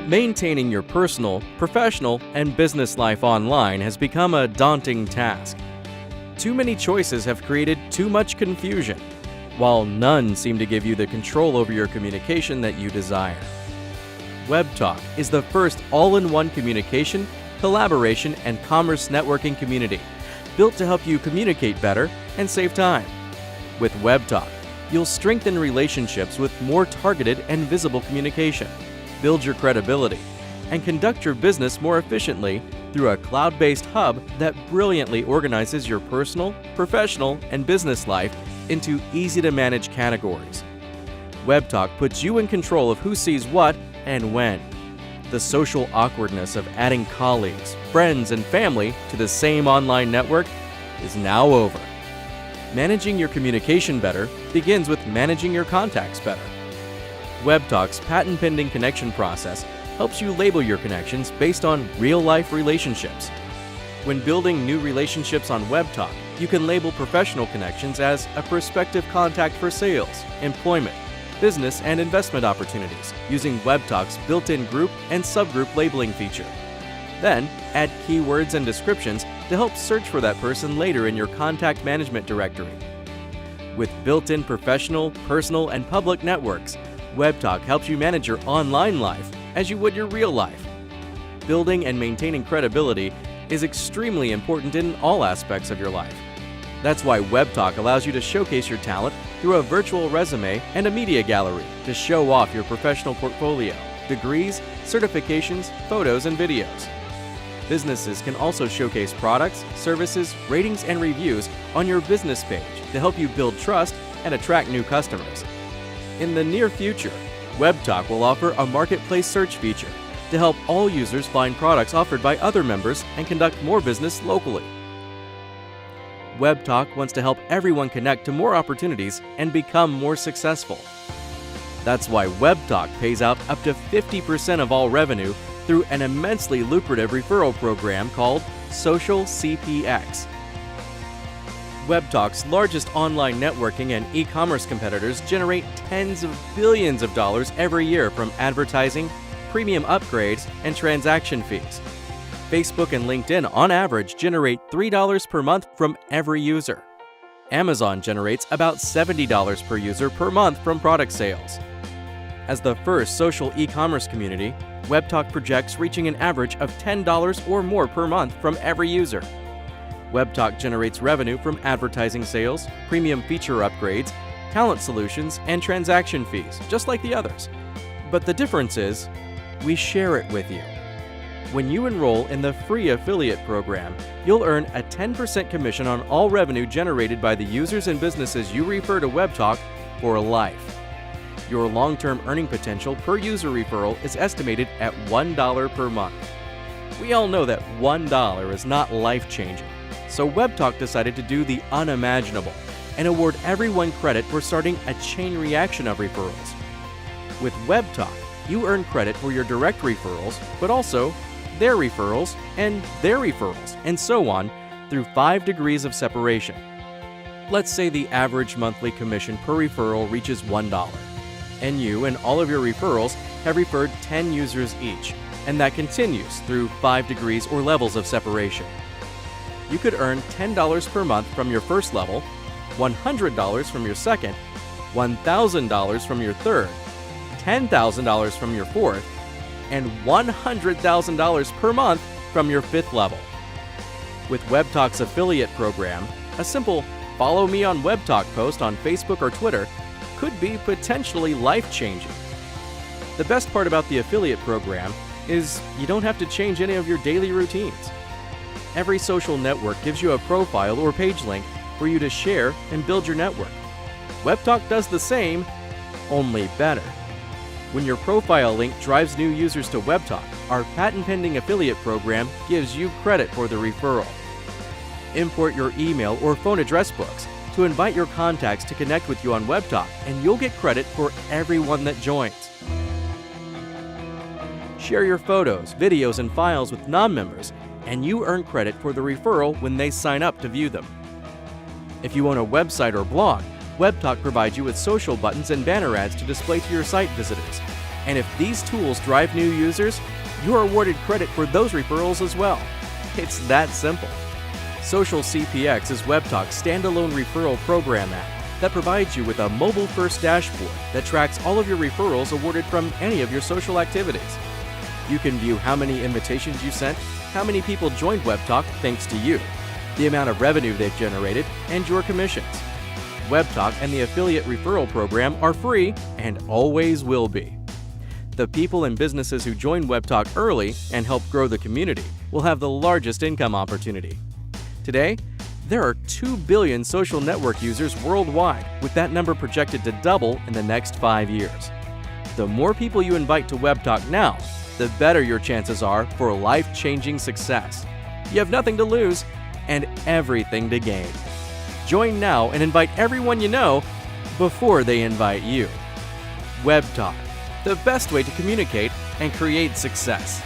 Maintaining your personal, professional, and business life online has become a daunting task. Too many choices have created too much confusion, while none seem to give you the control over your communication that you desire. WebTalk is the first all-in-one communication, collaboration, and commerce networking community built to help you communicate better and save time. With WebTalk, you'll strengthen relationships with more targeted and visible communication, build your credibility, and conduct your business more efficiently through a cloud-based hub that brilliantly organizes your personal, professional, and business life into easy-to-manage categories. WebTalk puts you in control of who sees what and when. The social awkwardness of adding colleagues, friends, and family to the same online network is now over. Managing your communication better begins with managing your contacts better. WebTalk's patent-pending connection process helps you label your connections based on real-life relationships. When building new relationships on WebTalk, you can label professional connections as a prospective contact for sales, employment, business, and investment opportunities using WebTalk's built-in group and subgroup labeling feature. Then, add keywords and descriptions to help search for that person later in your contact management directory. With built-in professional, personal, and public networks, WebTalk helps you manage your online life as you would your real life. Building and maintaining credibility is extremely important in all aspects of your life. That's why WebTalk allows you to showcase your talent through a virtual resume and a media gallery to show off your professional portfolio, degrees, certifications, photos, and videos. Businesses can also showcase products, services, ratings, and reviews on your business page to help you build trust and attract new customers. In the near future, WebTalk will offer a marketplace search feature to help all users find products offered by other members and conduct more business locally. WebTalk wants to help everyone connect to more opportunities and become more successful. That's why WebTalk pays out up to 50% of all revenue through an immensely lucrative referral program called Social CPX. WebTalk's largest online networking and e-commerce competitors generate tens of billions of dollars every year from advertising, premium upgrades, and transaction fees. Facebook and LinkedIn on average generate $3 per month from every user. Amazon generates about $70 per user per month from product sales. As the first social e-commerce community, WebTalk projects reaching an average of $10 or more per month from every user. WebTalk generates revenue from advertising sales, premium feature upgrades, talent solutions, and transaction fees, just like the others. But the difference is, we share it with you. When you enroll in the free affiliate program, you'll earn a 10% commission on all revenue generated by the users and businesses you refer to WebTalk for life. Your long-term earning potential per user referral is estimated at $1 per month. We all know that $1 is not life-changing, so WebTalk decided to do the unimaginable and award everyone credit for starting a chain reaction of referrals. With WebTalk, you earn credit for your direct referrals, but also their referrals, and so on through 5 degrees of separation. Let's say the average monthly commission per referral reaches $1, and you and all of your referrals have referred 10 users each, and that continues through 5 degrees or levels of separation. You could earn $10 per month from your first level, $100 from your second, $1,000 from your third, $10,000 from your fourth, and $100,000 per month from your fifth level. With WebTalk's affiliate program, a simple "Follow me on WebTalk" post on Facebook or Twitter could be potentially life-changing. The best part about the affiliate program is you don't have to change any of your daily routines. Every social network gives you a profile or page link for you to share and build your network. WebTalk does the same, only better. When your profile link drives new users to WebTalk, our patent-pending affiliate program gives you credit for the referral. Import your email or phone address books to invite your contacts to connect with you on WebTalk, and you'll get credit for everyone that joins. Share your photos, videos, and files with non-members, and you earn credit for the referral when they sign up to view them. If you own a website or blog, WebTalk provides you with social buttons and banner ads to display to your site visitors. And if these tools drive new users, you're awarded credit for those referrals as well. It's that simple. Social CPX is WebTalk's standalone referral program app that provides you with a mobile-first dashboard that tracks all of your referrals awarded from any of your social activities. You can view how many invitations you sent, how many people joined WebTalk thanks to you, the amount of revenue they've generated, and your commissions. WebTalk and the affiliate referral program are free and always will be. The people and businesses who join WebTalk early and help grow the community will have the largest income opportunity. Today, there are 2 billion social network users worldwide, with that number projected to double in the next 5 years. The more people you invite to WebTalk now, the better your chances are for life-changing success. You have nothing to lose and everything to gain. Join now and invite everyone you know before they invite you. WebTalk, the best way to communicate and create success.